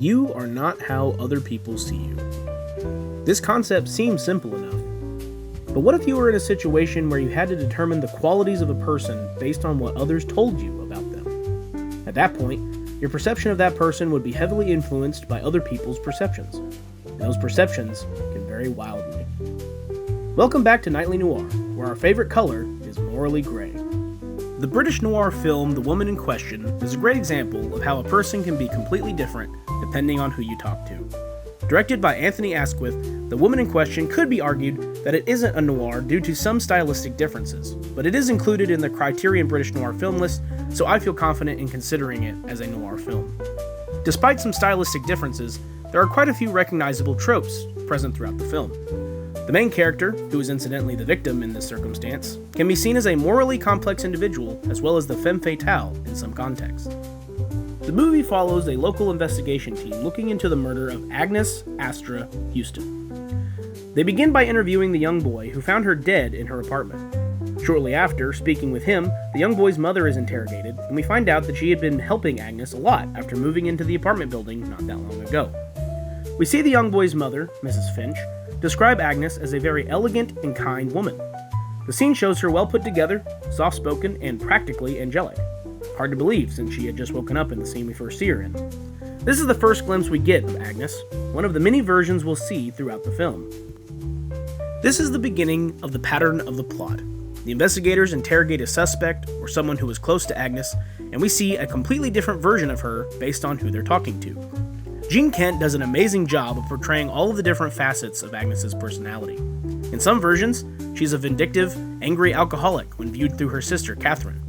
You are not how other people see you. This concept seems simple enough, but what if you were in a situation where you had to determine the qualities of a person based on what others told you about them? At that point, your perception of that person would be heavily influenced by other people's perceptions, and those perceptions can vary wildly. Welcome back to Nightly Noir, where our favorite color is morally gray. The British noir film The Woman in Question is a great example of how a person can be completely different depending on who you talk to. Directed by Anthony Asquith, The Woman in Question could be argued that it isn't a noir due to some stylistic differences, but it is included in the Criterion British Noir film list, so I feel confident in considering it as a noir film. Despite some stylistic differences, there are quite a few recognizable tropes present throughout the film. The main character, who is incidentally the victim in this circumstance, can be seen as a morally complex individual as well as the femme fatale in some contexts. The movie follows a local investigation team looking into the murder of Agnes Huston. They begin by interviewing the young boy who found her dead in her apartment. Shortly after, speaking with him, the young boy's mother is interrogated, and we find out that she had been helping Agnes a lot after moving into the apartment building not that long ago. We see the young boy's mother, Mrs. Finch, describe Agnes as a very elegant and kind woman. The scene shows her well put together, soft-spoken, and practically angelic. Hard to believe since she had just woken up in the scene we first see her in. This is the first glimpse we get of Agnes, one of the many versions we'll see throughout the film. This is the beginning of the pattern of the plot. The investigators interrogate a suspect or someone who is close to Agnes, and we see a completely different version of her based on who they're talking to. Jean Kent does an amazing job of portraying all of the different facets of Agnes's personality. In some versions, she's a vindictive, angry alcoholic when viewed through her sister, Catherine.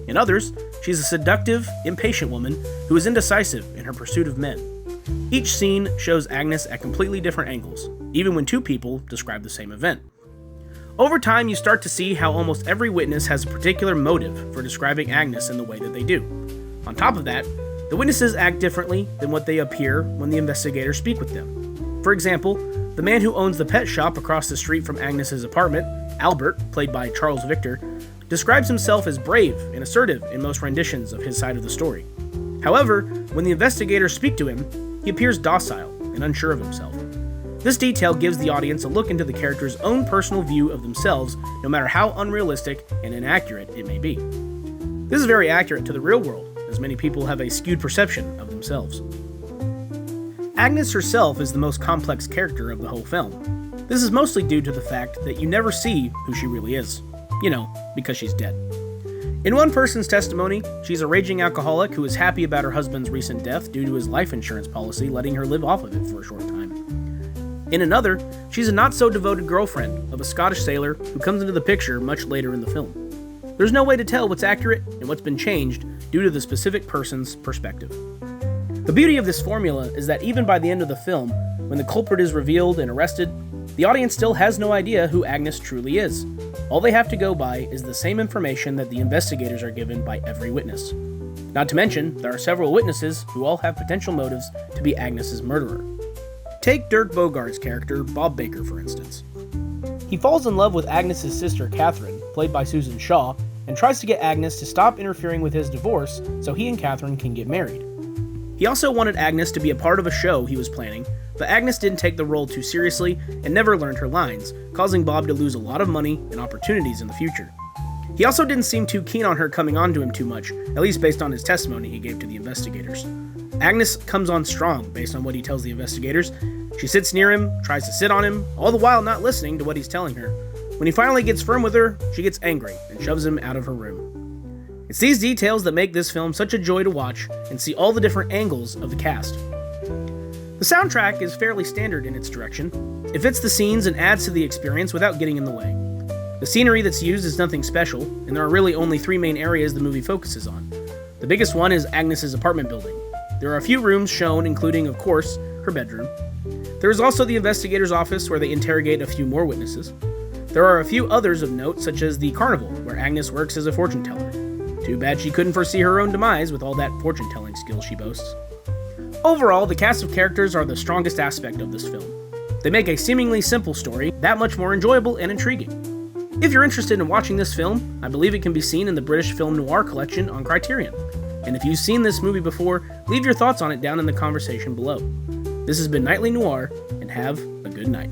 In others, she's a seductive, impatient woman who is indecisive in her pursuit of men. Each scene shows Agnes at completely different angles, even when two people describe the same event. Over time, you start to see how almost every witness has a particular motive for describing Agnes in the way that they do. On top of that, the witnesses act differently than what they appear when the investigators speak with them. For example, the man who owns the pet shop across the street from Agnes's apartment, Albert, played by Charles Victor, describes himself as brave and assertive in most renditions of his side of the story. However, when the investigators speak to him, he appears docile and unsure of himself. This detail gives the audience a look into the character's own personal view of themselves, no matter how unrealistic and inaccurate it may be. This is very accurate to the real world, as many people have a skewed perception of themselves. Agnes herself is the most complex character of the whole film. This is mostly due to the fact that you never see who she really is. Because she's dead. In one person's testimony, she's a raging alcoholic who is happy about her husband's recent death due to his life insurance policy letting her live off of it for a short time. In another, she's a not-so-devoted girlfriend of a Scottish sailor who comes into the picture much later in the film. There's no way to tell what's accurate and what's been changed due to the specific person's perspective. The beauty of this formula is that even by the end of the film, when the culprit is revealed and arrested, the audience still has no idea who Agnes truly is. All they have to go by is the same information that the investigators are given by every witness. Not to mention, there are several witnesses who all have potential motives to be Agnes's murderer. Take Dirk Bogart's character, Bob Baker, for instance. He falls in love with Agnes's sister, Catherine, played by Susan Shaw, and tries to get Agnes to stop interfering with his divorce so he and Catherine can get married. He also wanted Agnes to be a part of a show he was planning, but Agnes didn't take the role too seriously and never learned her lines, causing Bob to lose a lot of money and opportunities in the future. He also didn't seem too keen on her coming on to him too much, at least based on his testimony he gave to the investigators. Agnes comes on strong based on what he tells the investigators. She sits near him, tries to sit on him, all the while not listening to what he's telling her. When he finally gets firm with her, she gets angry and shoves him out of her room. It's these details that make this film such a joy to watch and see all the different angles of the cast. The soundtrack is fairly standard in its direction. It fits the scenes and adds to the experience without getting in the way. The scenery that's used is nothing special, and there are really only three main areas the movie focuses on. The biggest one is Agnes's apartment building. There are a few rooms shown, including, of course, her bedroom. There is also the investigator's office where they interrogate a few more witnesses. There are a few others of note, such as the carnival, where Agnes works as a fortune teller. Too bad she couldn't foresee her own demise with all that fortune-telling skill she boasts. Overall, the cast of characters are the strongest aspect of this film. They make a seemingly simple story that much more enjoyable and intriguing. If you're interested in watching this film, I believe it can be seen in the British Film Noir collection on Criterion. And if you've seen this movie before, leave your thoughts on it down in the conversation below. This has been Nightly Noir, and have a good night.